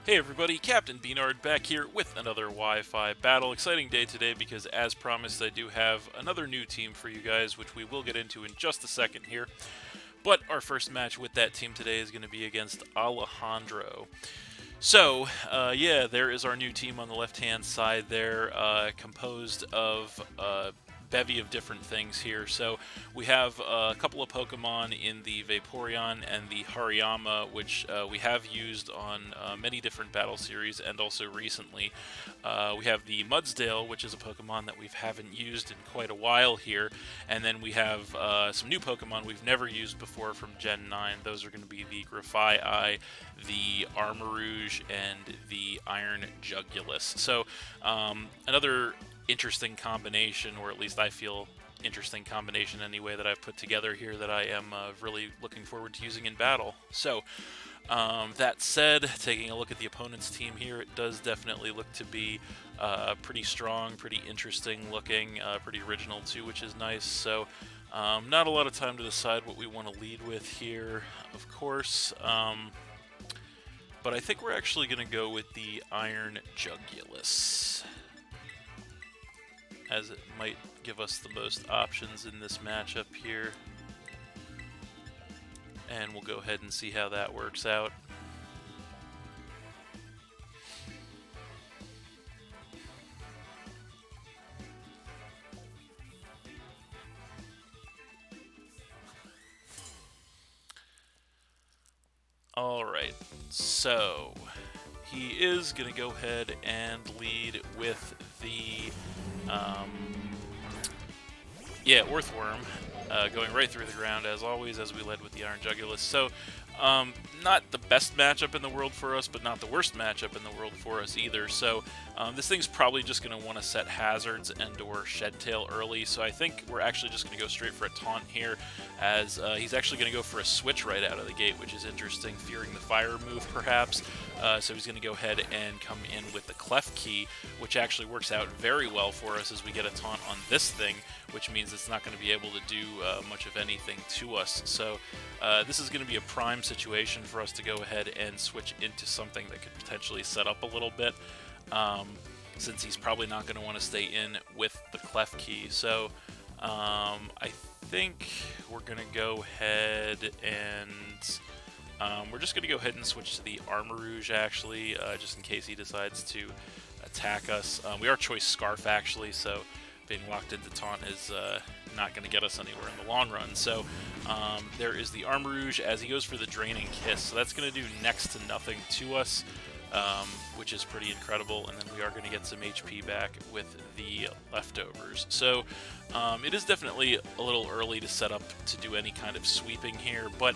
Hey everybody, Captain B-Nard back here with another Wi-Fi battle. Exciting day today because, as promised, I do have another new team for you guys, which we will get into in just a second here. But our first match with that team today is going to be against Alejandro. So, yeah, there is our new team on the left-hand side there, composed of bevy of different things here. So we have a couple of Pokemon in the Vaporeon and the Hariyama, which we have used on many different battle series and also recently. We have the Mudsdale, which is a Pokemon that we haven't used in quite a while here. And then we have some new Pokemon we've never used before from Gen 9. Those are going to be the Wifi, the Armarouge, and the Iron Jugulus. So another interesting combination, or at least I feel interesting combination anyway, that I've put together here that I am really looking forward to using in battle. So that said, taking a look at the opponent's team here, it does definitely look to be pretty strong, pretty interesting looking, pretty original too, which is nice. So not a lot of time to decide what we want to lead with here, of course. But I think we're actually going to go with the Iron Jugulus, as it might give us the most options in this matchup here. And we'll go ahead and see how that works out. Alright, so he is going to go ahead and lead with the Earthworm, going right through the ground as always, as we led with the Iron Jugulus. So, not the best matchup in the world for us, but not the worst matchup in the world for us either. So, this thing's probably just going to want to set hazards and or Shed Tail early. So I think we're actually just going to go straight for a taunt here, as he's actually going to go for a switch right out of the gate, which is interesting, fearing the fire move perhaps. So he's going to go ahead and come in with the Clef Key, which actually works out very well for us as we get a taunt on this thing, which means it's not going to be able to do much of anything to us. So this is going to be a prime situation for us to go ahead and switch into something that could potentially set up a little bit, since he's probably not going to want to stay in with the Clef Key. So I think we're going to go ahead and we're just going to go ahead and switch to the Armarouge, actually, just in case he decides to attack us. We are choice Scarf, actually, so being locked into taunt is not going to get us anywhere in the long run. So there is the Armarouge as he goes for the Draining Kiss. So that's going to do next to nothing to us, which is pretty incredible. And then we are going to get some HP back with the Leftovers. So it is definitely a little early to set up to do any kind of sweeping here, but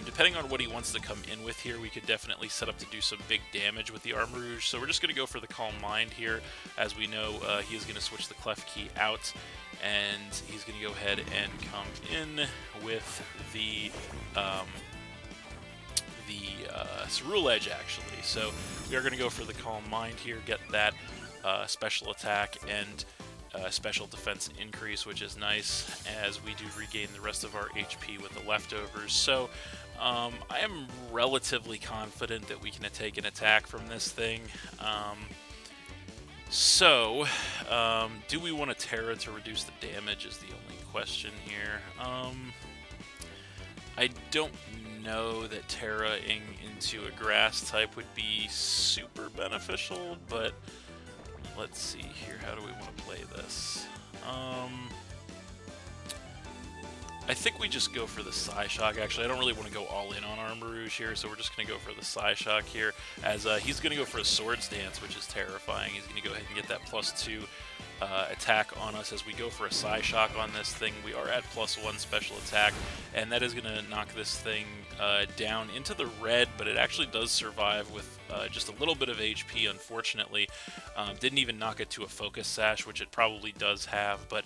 depending on what he wants to come in with here, we could definitely set up to do some big damage with the Armarouge. So we're just going to go for the Calm Mind here. As we know, he is going to switch the Clef Key out, and he's going to go ahead and come in with the Cerule Edge, actually. So we are going to go for the Calm Mind here, get that special attack and special defense increase, which is nice, as we do regain the rest of our HP with the Leftovers. So I am relatively confident that we can take an attack from this thing. Do we want a Terra to reduce the damage is the only question here. I don't know that Terra-ing into a grass type would be super beneficial, but let's see here. How do we want to play this? I think we just go for the Psyshock, actually. I don't really want to go all in on Armarouge here, so we're just going to go for the Psyshock here, as he's going to go for a Swords Dance, which is terrifying. He's going to go ahead and get that +2 attack on us. As we go for a Psyshock on this thing, we are at +1 special attack, and that is going to knock this thing down into the red, but it actually does survive with just a little bit of HP, unfortunately. Didn't even knock it to a Focus Sash, which it probably does have, but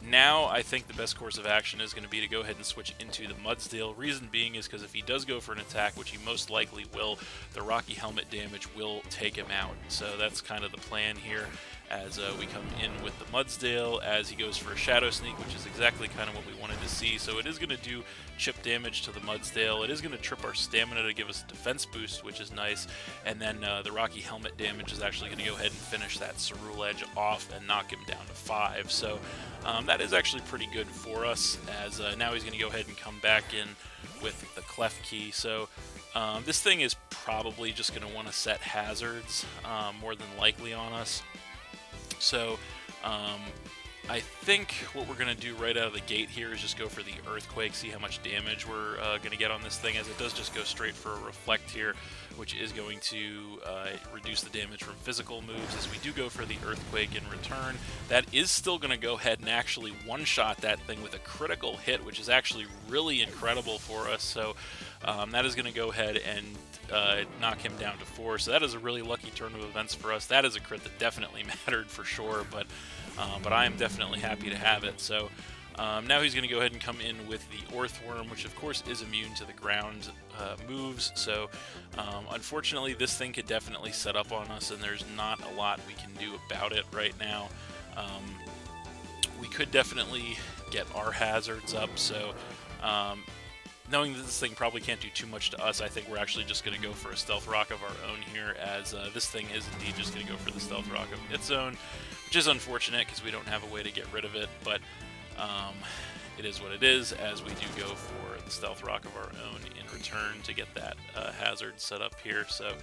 now I think the best course of action is going to be to go ahead and switch into the Mudsdale. Reason being is because if he does go for an attack, which he most likely will, the Rocky Helmet damage will take him out. So that's kind of the plan here, as we come in with the Mudsdale, as he goes for a Shadow Sneak, which is exactly kind of what we wanted to see. So it is going to do chip damage to the Mudsdale. It is going to trip our stamina to give us a defense boost, which is nice. And then the Rocky Helmet damage is actually going to go ahead and finish that Ceruledge off and knock him down to 5. So that is actually pretty good for us, as now he's going to go ahead and come back in with the Klefki. So this thing is probably just going to want to set hazards more than likely on us. So I think what we're going to do right out of the gate here is just go for the Earthquake, see how much damage we're going to get on this thing, as it does just go straight for a Reflect here, which is going to reduce the damage from physical moves. As we do go for the Earthquake in return, that is still going to go ahead and actually one-shot that thing with a critical hit, which is actually really incredible for us. So that is going to go ahead and knock him down to 4. So that is a really lucky turn of events for us. That is a crit that definitely mattered for sure, but I am definitely happy to have it. So now he's going to go ahead and come in with the Orthworm, which of course is immune to the ground moves. So unfortunately, this thing could definitely set up on us, and there's not a lot we can do about it right now. We could definitely get our hazards up. So knowing that this thing probably can't do too much to us, I think we're actually just going to go for a Stealth Rock of our own here, as this thing is indeed just going to go for the Stealth Rock of its own, which is unfortunate because we don't have a way to get rid of it, but it is what it is, as we do go for the Stealth Rock of our own in return to get that hazard set up here. So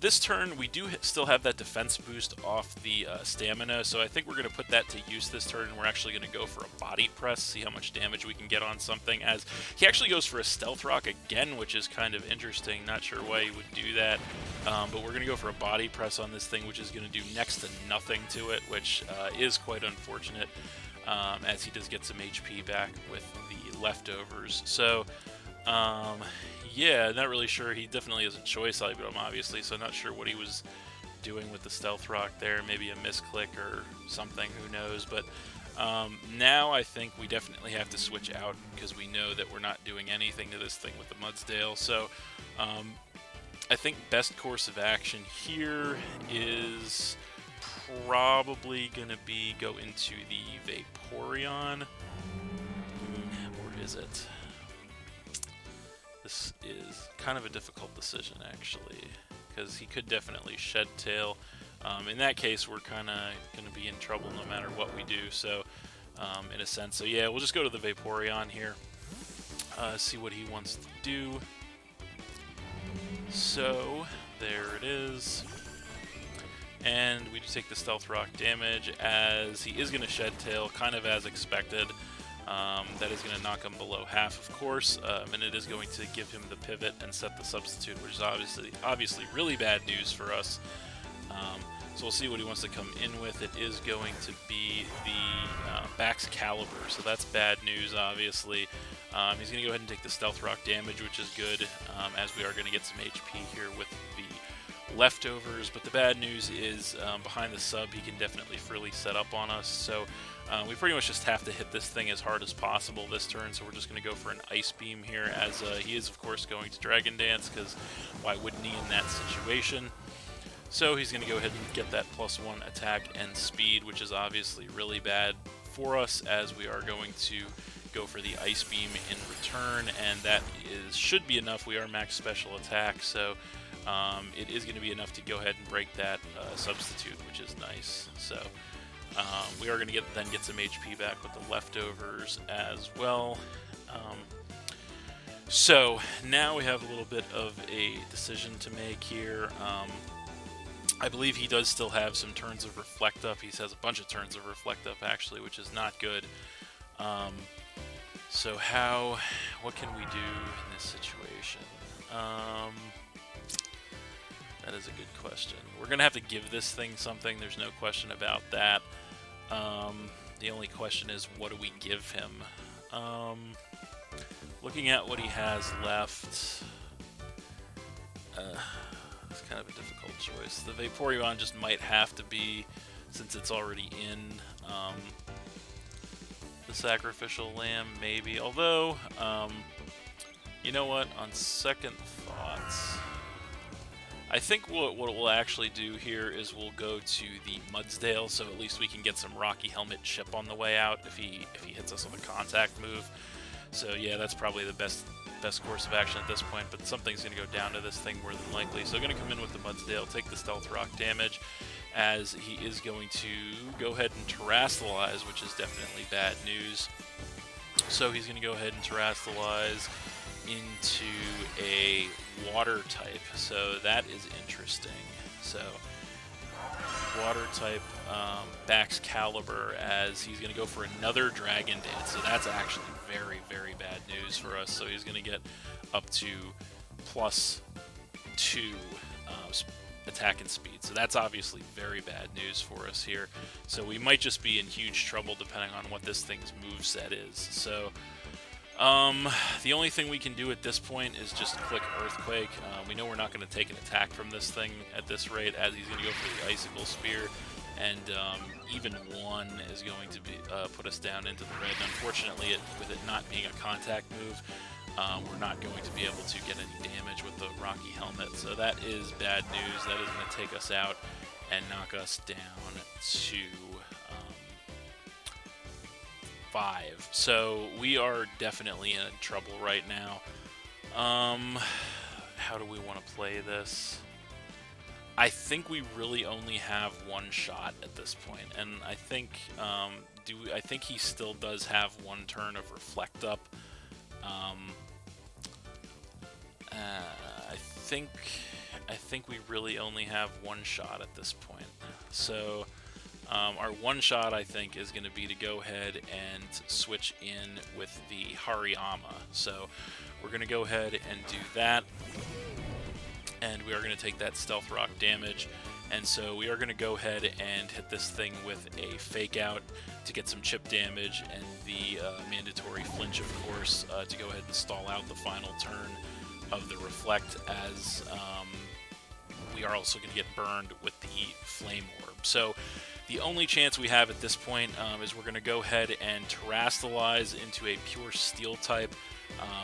this turn, we do still have that defense boost off the stamina, so I think we're going to put that to use this turn, and we're actually going to go for a Body Press, see how much damage we can get on something, as he actually goes for a Stealth Rock again, which is kind of interesting. Not sure why he would do that, but we're going to go for a Body Press on this thing, which is going to do next to nothing to it, which is quite unfortunate, as he does get some HP back with the leftovers. So yeah, not really sure. He definitely is a choice item, obviously, so not sure what he was doing with the Stealth Rock there. Maybe a misclick or something, who knows. But now I think we definitely have to switch out, because we know that we're not doing anything to this thing with the Mudsdale. So I think best course of action here is probably going to be go into the Vaporeon. Or is it? This is kind of a difficult decision, actually, because he could definitely Shed Tail. In that case, we're kind of going to be in trouble no matter what we do, so in a sense. So yeah, we'll just go to the Vaporeon here, see what he wants to do. So there it is. And we do take the Stealth Rock damage, as he is going to Shed Tail, kind of as expected. That is going to knock him below half, of course, and it is going to give him the pivot and set the substitute, which is obviously really bad news for us. So we'll see what he wants to come in with. It is going to be the Bax Caliber, so that's bad news, obviously. He's going to go ahead and take the Stealth Rock damage, which is good, as we are going to get some HP here with the leftovers. But the bad news is behind the sub, he can definitely freely set up on us. So we pretty much just have to hit this thing as hard as possible this turn, so we're just going to go for an Ice Beam here, as he is, of course, going to Dragon Dance, because why wouldn't he in that situation? So he's going to go ahead and get that +1 attack and speed, which is obviously really bad for us, as we are going to go for the Ice Beam in return, and that should be enough. We are max special attack, so it is going to be enough to go ahead and break that substitute, which is nice. So we are going to then get some HP back with the leftovers as well. So now we have a little bit of a decision to make here. I believe he does still have some turns of Reflect Up. He has a bunch of turns of Reflect Up, actually, which is not good. So what can we do in this situation? That is a good question. We're going to have to give this thing something. There's no question about that. The only question is, what do we give him? Looking at what he has left, it's kind of a difficult choice. The Vaporeon just might have to be, since it's already in the Sacrificial Lamb, maybe. Although, you know what? On second thoughts, I think what we'll actually do here is we'll go to the Mudsdale, so at least we can get some Rocky Helmet chip on the way out if he hits us with a contact move. So yeah, that's probably the best course of action at this point, but something's going to go down to this thing more than likely. So going to come in with the Mudsdale, take the Stealth Rock damage, as he is going to go ahead and Terrasilize, which is definitely bad news. So he's going to go ahead and Terrasilize into a water type, so that is interesting. So water type backs Caliber, as he's going to go for another Dragon Dance, so that's actually very, very bad news for us. So he's going to get up to +2 attack and speed, so that's obviously very bad news for us here. So we might just be in huge trouble depending on what this thing's moveset is. So the only thing we can do at this point is just click Earthquake. We know we're not going to take an attack from this thing at this rate, as he's going to go for the Icicle Spear, and even one is going to be put us down into the red. And unfortunately, with it not being a contact move, we're not going to be able to get any damage with the Rocky Helmet. So that is bad news. That is going to take us out and knock us down to 5. So we are definitely in trouble right now. How do we want to play this? I think we really only have one shot at this point, and I think I think he still does have one turn of Reflect Up. I think we really only have one shot at this point. So our one shot, I think, is going to be to go ahead and switch in with the Hariyama. So we're going to go ahead and do that, and we are going to take that Stealth Rock damage. And so we are going to go ahead and hit this thing with a Fake Out to get some chip damage, and the mandatory flinch, of course, to go ahead and stall out the final turn of the Reflect, as we are also going to get burned with the Flame Orb. So the only chance we have at this point is we're going to go ahead and Terrasilize into a pure Steel type,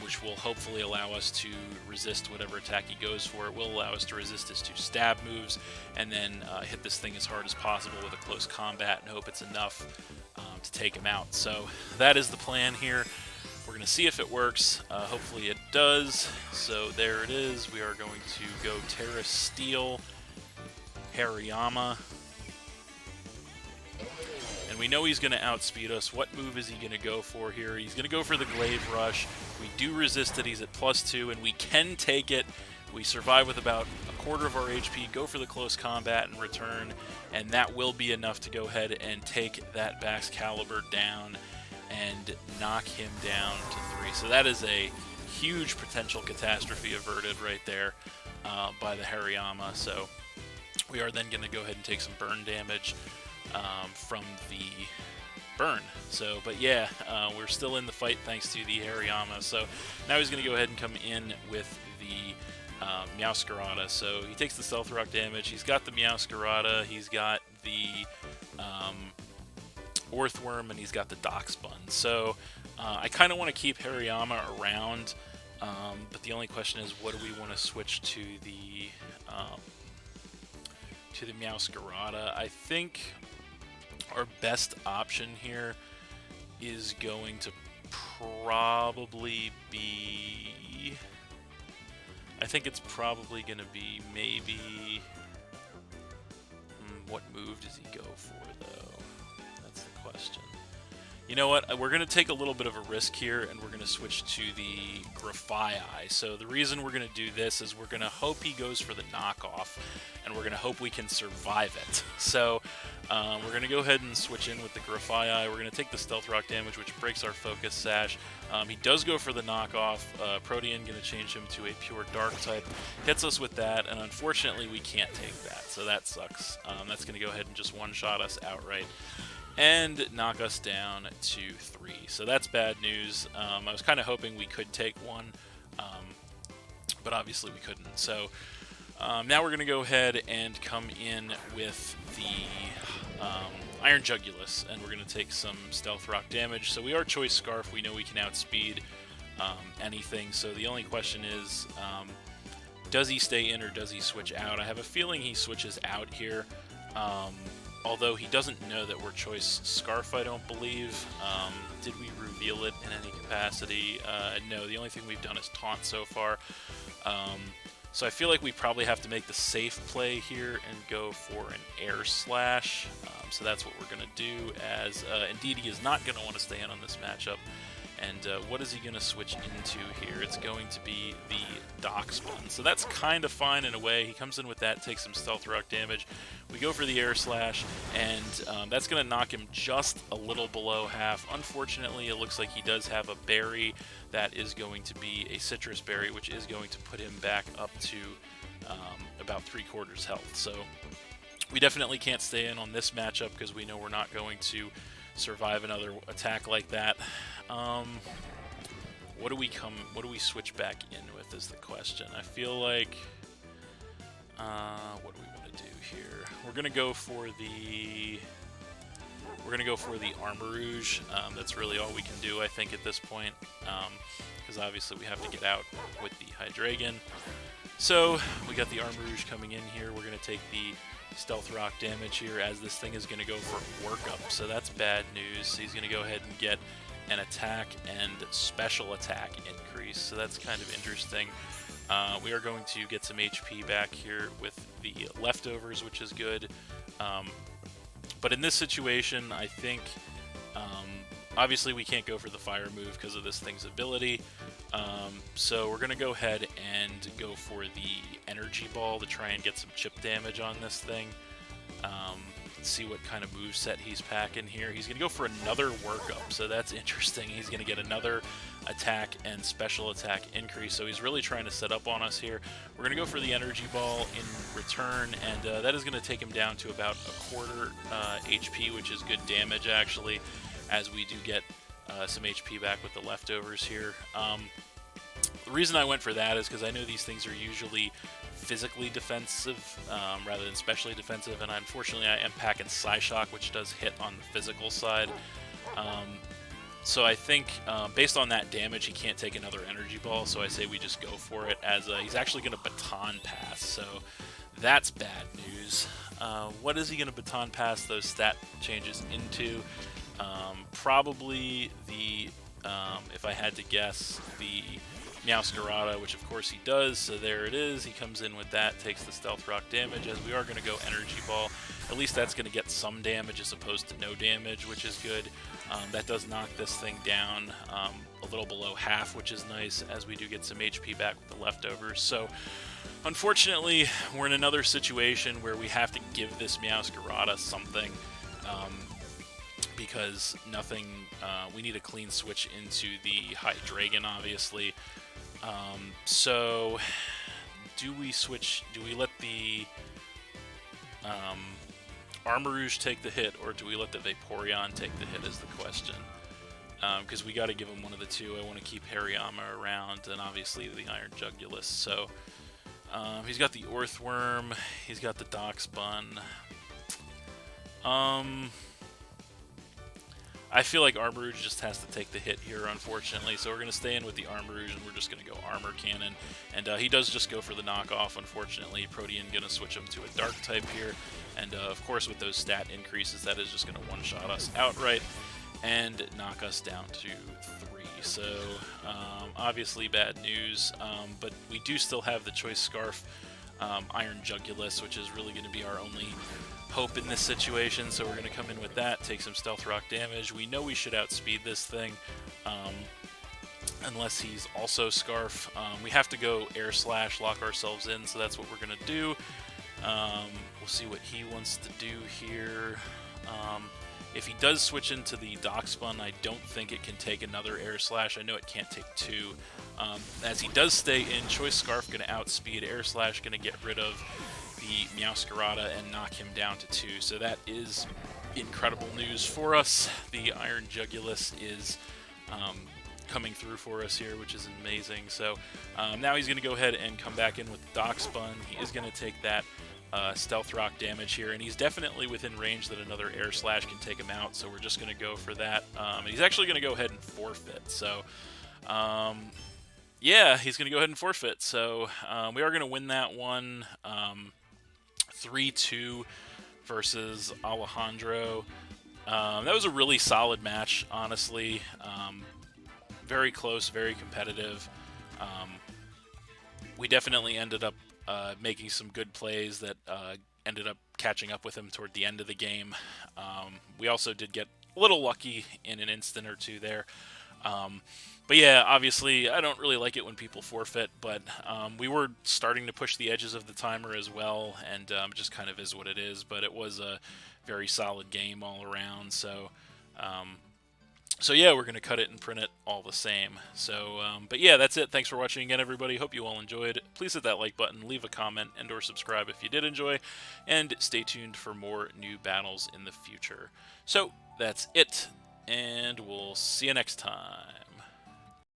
which will hopefully allow us to resist whatever attack he goes for. It will allow us to resist his 2 stab moves, and then hit this thing as hard as possible with a close combat and hope it's enough to take him out. So that is the plan here. We're going to see if it works. Hopefully it does. So there it is. We are going to go Terra Steel, Hariyama. And we know he's going to outspeed us. What move is he going to go for here? He's going to go for the Glaive Rush. We do resist it. He's at +2, and we can take it. We survive with about a quarter of our HP, go for the close combat and return, and that will be enough to go ahead and take that Bax Caliber down and knock him down to 3. So that is a huge potential catastrophe averted right there by the Hariyama. So we are then going to go ahead and take some burn damage from the burn. So, but yeah, we're still in the fight thanks to the Hariyama. So now he's going to go ahead and come in with the Meowscarada. So he takes the Stealth Rock damage. He's got the Meowscarada. He's got the Orthworm, and he's got the Doxbun. So I kind of want to keep Hariyama around, but the only question is, what do we want to switch to the Meowscarada? I think our best option here is going to probably be... I think it's probably going to be maybe... what move does he go for, though? That's the question. You know what? We're going to take a little bit of a risk here, and we're going to switch to the Wifi. So the reason we're going to do this is we're going to hope he goes for the knockoff, and we're going to hope we can survive it. So we're going to go ahead and switch in with the Wifi. We're going to take the Stealth Rock damage, which breaks our Focus Sash. He does go for the knockoff. Protean going to change him to a pure Dark type. Hits us with that, and unfortunately we can't take that, so that sucks. That's going to go ahead and just one-shot us outright and knock us down to 3. So that's bad news. I was kind of hoping we could take one, but obviously we couldn't. So now we're going to go ahead and come in with the Iron Jugulus, and we're going to take some Stealth Rock damage. So we are Choice Scarf. We know we can outspeed anything. So the only question is, Does he stay in or does he switch out? I have a feeling he switches out here. Although he doesn't know that we're Choice Scarf, I don't believe. Did we reveal it in any capacity? No, the only thing we've done is Taunt so far. So I feel like we probably have to make the safe play here and go for an Air Slash. So that's what we're going to do, as indeed he is not going to want to stay in on this matchup. And what is he going to switch into here? It's going to be the Dock Spun. So that's kind of fine in a way. He comes in with that, takes some Stealth Rock damage. We go for the Air Slash, and that's going to knock him just a little below half. Unfortunately, it looks like he does have a berry that is going to be a Citrus Berry, which is going to put him back up to about 3/4 health. So we definitely can't stay in on this matchup because we know we're not going to survive another attack like that. What do we switch back in with is the question. I feel like what do we want to do here? We're gonna go for the Armarouge. That's really all we can do, I think, at this point, because obviously we have to get out with the Hydreigon. So we got the Armarouge coming in here. We're gonna take the Stealth Rock damage here, as this thing is going to go for Workup, so that's bad news. He's going to go ahead and get an attack and special attack increase, so that's kind of interesting. We are going to get some HP back here with the Leftovers, which is good. But in this situation, I think obviously we can't go for the Fire move because of this thing's ability. So we're going to go ahead and go for the Energy Ball to try and get some chip damage on this thing. Let's see what kind of moveset he's packing here. He's going to go for another Workup, so that's interesting. He's going to get another attack and special attack increase, so he's really trying to set up on us here. We're going to go for the Energy Ball in return, and that is going to take him down to about 1/4 HP, which is good damage, actually, as we do get some HP back with the Leftovers here. The reason I went for that is because I know these things are usually physically defensive rather than specially defensive, and unfortunately I am packing Psyshock, which does hit on the physical side. So I think based on that damage, he can't take another Energy Ball, so I say we just go for it, as he's actually going to Baton Pass, so that's bad news. What is he going to Baton Pass those stat changes into? Probably the, if I had to guess, the Meowscarada, which of course he does, so there it is. He comes in with that, takes the Stealth Rock damage, as we are going to go Energy Ball. At least that's going to get some damage as opposed to no damage, which is good. That does knock this thing down a little below half, which is nice, as we do get some HP back with the Leftovers. So unfortunately, we're in another situation where we have to give this Meowscarada something. Because nothing, we need a clean switch into the Hydreigon, obviously. So, do we let the Armarouge take the hit, or do we let the Vaporeon take the hit is the question. Because we got to give him one of the two. I want to keep Hariyama around, and obviously the Iron Jugulus. So, he's got the Orthworm, he's got the Dock Spun. I feel like Armarouge just has to take the hit here, unfortunately, so we're going to stay in with the Armarouge, and we're just going to go Armor Cannon. And he does just go for the knockoff, unfortunately. Protean going to switch him to a Dark type here, and of course with those stat increases, that is just going to one-shot us outright and knock us down to 3. So obviously bad news, but we do still have the Choice Scarf Iron Jugulus, which is really going to be our only hope in this situation, so we're going to come in with that, take some Stealth Rock damage. We know we should outspeed this thing, unless he's also Scarf. We have to go Air Slash, lock ourselves in, so that's what we're going to do. We'll see what he wants to do here. If he does switch into the Dock Spun, I don't think it can take another Air Slash. I know it can't take 2. As he does stay in, Choice Scarf going to outspeed, Air Slash going to get rid of the Meowscarada and knock him down to 2. So that is incredible news for us. The Iron Jugulus is coming through for us here, which is amazing. So now he's going to go ahead and come back in with the Dock Spun. He is going to take that Stealth Rock damage here, and he's definitely within range that another Air Slash can take him out, so we're just going to go for that. And he's actually going to go ahead and forfeit, so Yeah, he's going to go ahead and forfeit. So we are going to win that one 3-2 versus Alejandro. That was a really solid match, honestly. Very close, very competitive. Um, we definitely ended up making some good plays that ended up catching up with him toward the end of the game. We also did get a little lucky in an instant or two there. But yeah, obviously, I don't really like it when people forfeit, but we were starting to push the edges of the timer as well, and just kind of is what it is. But it was a very solid game all around, um, so yeah, we're going to cut it and print it all the same. So, but yeah, that's it. Thanks for watching again, everybody. Hope you all enjoyed. Please hit that like button, leave a comment, and or subscribe if you did enjoy, and stay tuned for more new battles in the future. So, that's it, and we'll see you next time.